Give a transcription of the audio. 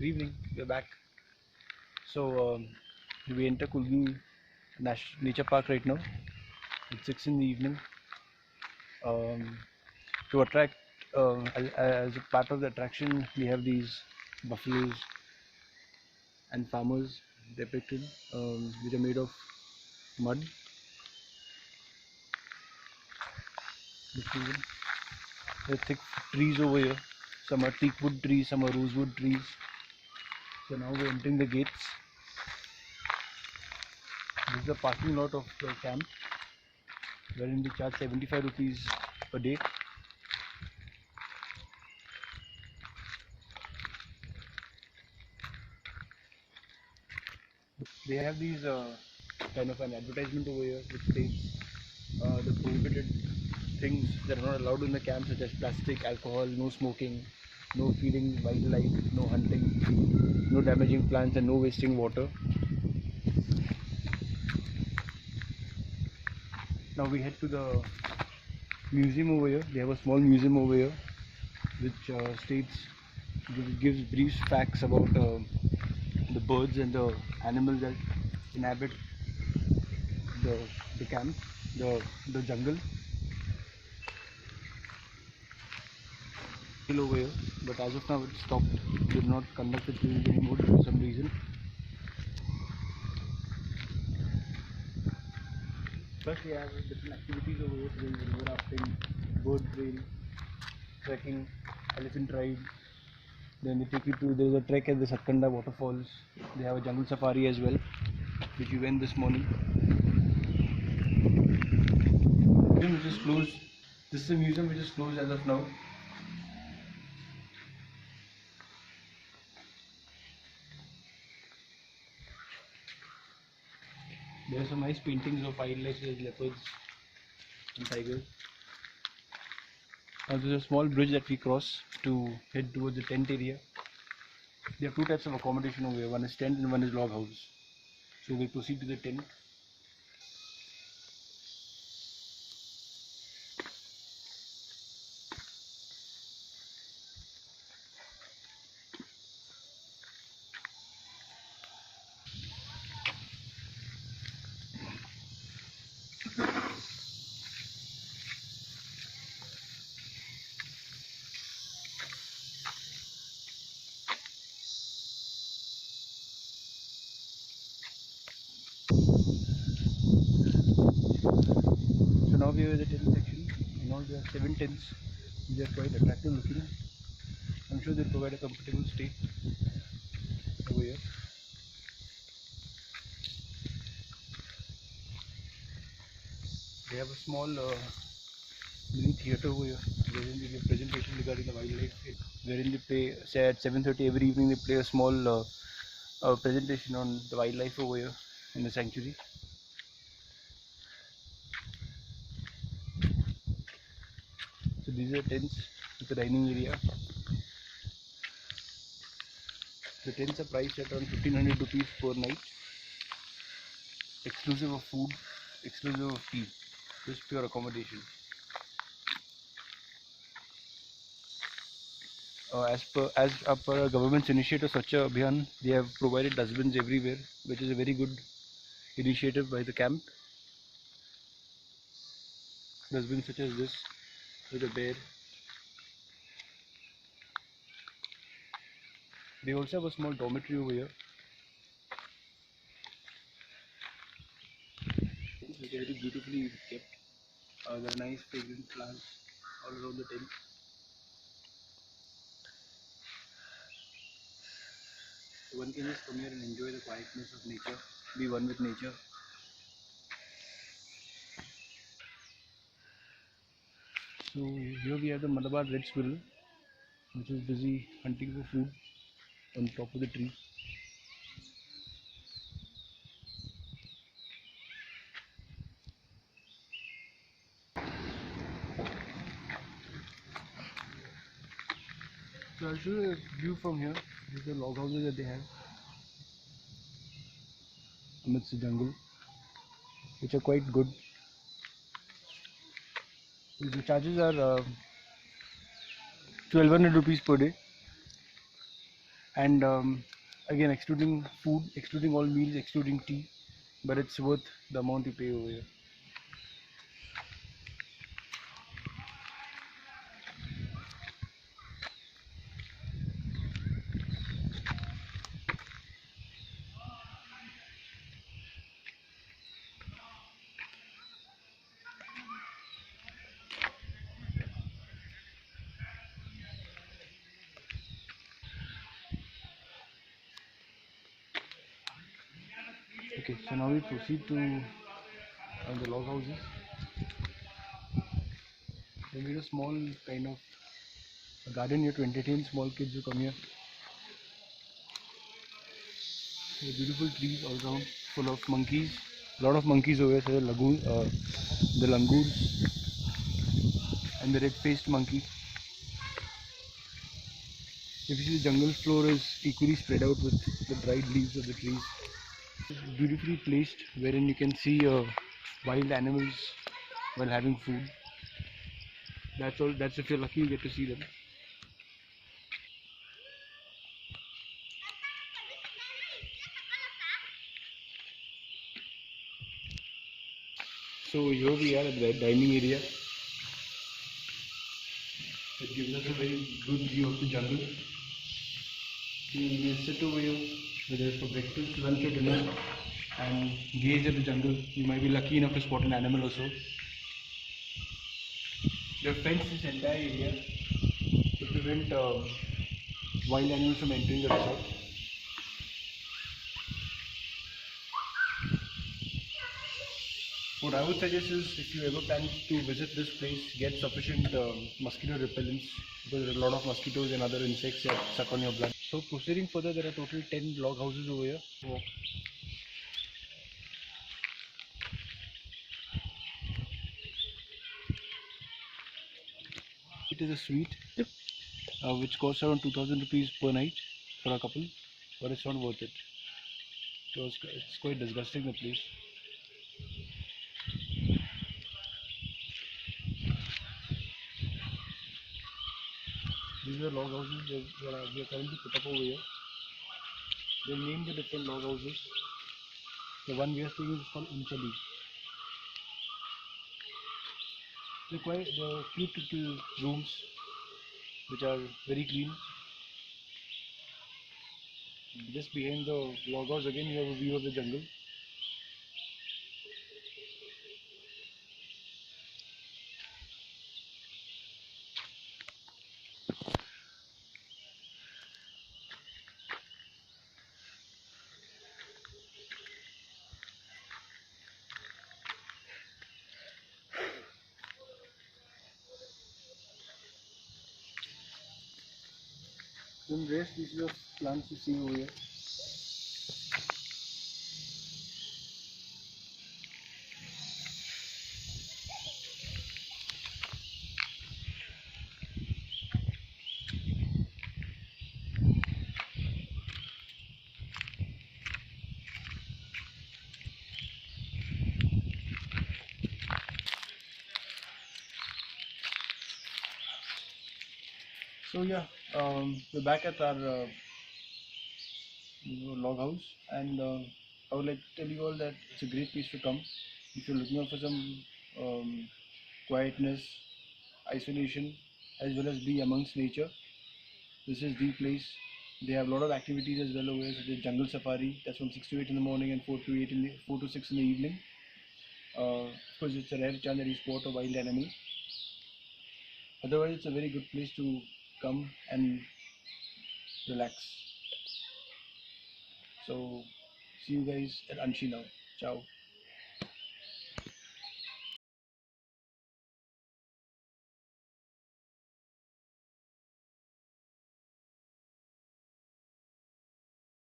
Good evening. We're back. We enter Kulgi Nature Park right now. It's 6 in the evening. Um, to attract, as a part of the attraction, we have these buffaloes and farmers depicted, which are made of mud. There are thick trees over here. Some are teak wood trees, some are rosewood trees. So now we're entering the gates. This is the parking lot of the camp, wherein we charge 75 rupees per day. They have these kind of an advertisement over here which states the prohibited things that are not allowed in the camp, such as plastic, alcohol, no smoking, no feeding wildlife, no hunting, no damaging plants, and no wasting water. Now we head to the museum over here. They have a small museum over here which gives brief facts about the birds and the animals that inhabit the the camp, the jungle. Still over here, but as of now it's stopped. They did not conduct the tours anymore for some reason. First we have different activities over here. There is river rafting, bird trail, trekking, elephant ride. Then they take you to, there is a trek at the Satkanda waterfalls. They have a jungle safari as well, which we went this morning. Museum which is closed. This is a museum which is closed as of now. There are some nice paintings of wildlife like leopards and tigers. Now there's a small bridge that we cross to head towards the tent area. There are two types of accommodation over here. One is tent and one is log house. So we proceed to the tent. So now we are at the tent section. Now there are 7 tents. They are quite attractive looking. I'm sure they provide a comfortable stay over here. They have a small mini theatre over here wherein they give presentation regarding the wildlife. Wherein they play, say at 7:30 every evening, they play a small presentation on the wildlife over here in the sanctuary. So these are tents with the dining area. The tents are priced at around 1500 rupees per night, exclusive of food, exclusive of tea, just pure accommodation. As per government's initiative Swachha Abhiyan, they have provided dustbins everywhere, which is a very good initiative by the camp. Dustbins such as this with a bear. They also have a small dormitory over here. It's very beautifully kept. There are nice fragrant plants all around the tent. So one can just come here and enjoy the quietness of nature, be one with nature. So here we have the Malabar red squirrel, which is busy hunting for food on top of the tree. So I'll show you a view from here. These are the log houses that they have amidst the jungle, which are quite good. The charges are 1200 rupees per day. And again, excluding food, excluding all meals, excluding tea, but it's worth the amount you pay over here. Okay, so now we proceed to the log houses. They made a small kind of a garden here to entertain small kids who come here. Beautiful trees all around, full of monkeys. A lot of monkeys over here, so the langurs, and the red-faced monkey. If you see, the jungle floor is equally spread out with the dried leaves of the trees. It's beautifully placed, wherein you can see wild animals while having food. That's all. That's if you're lucky, you get to see them. So here we are at the dining area. It gives us a very good view of the jungle. You may sit over here, whether it's for breakfast, lunch, or dinner, and gaze at the jungle. You might be lucky enough to spot an animal or so. They've fenced this entire area to prevent wild animals from entering the resort. What I would suggest is, if you ever plan to visit this place, get sufficient mosquito repellents, because there are a lot of mosquitoes and other insects that suck on your blood. So proceeding further, there are total 10 log houses over here. Wow. It is a suite. Yep. Which costs around 2000 rupees per night for a couple, but it's not worth it. So it's quite disgusting, the place. These are log houses that we are currently put up over here. They named the different log houses. The one we are seeing is called Unchali. They're cute little rooms which are very clean. Just behind the log house again, you have a view of the jungle. Then rare species of plants you see over here. So yeah, we're back at our log house, and I would like to tell you all that it's a great place to come if you're looking out for some quietness, isolation, as well as be amongst nature. This is the place. They have a lot of activities as well over here, such as jungle safari. That's from 6 to 8 in the morning and 4 to 6 in the evening. Of course, it's a rare chance that you spot a wild animal. Otherwise, it's a very good place to come and relax. So, see you guys at Anshi now. Ciao.